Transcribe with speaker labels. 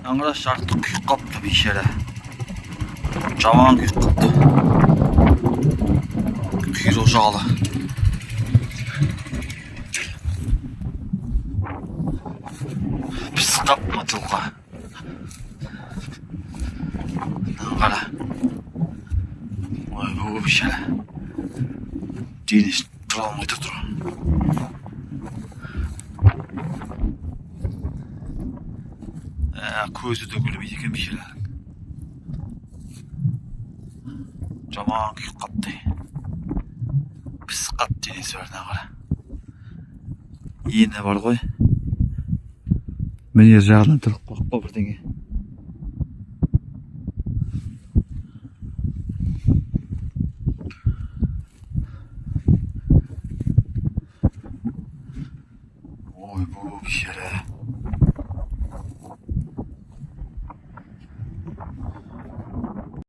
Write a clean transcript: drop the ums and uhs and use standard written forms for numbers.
Speaker 1: Аңғыраш жарықтық күйіп қапты бейшара. Жаман күйіп қапты. Күйір ожалы. Пісіп қап матылға. Аңғара. Ой, бұл бейшара. Денес тұра алмайды тұр. Көзі де күлмейді екен бейшаралардың. Жаман күйіп қапты. Пісіп қапты денесі бәріне қара. Ені бар ғой. Міне жағынан тұрып қойып бірдеңе.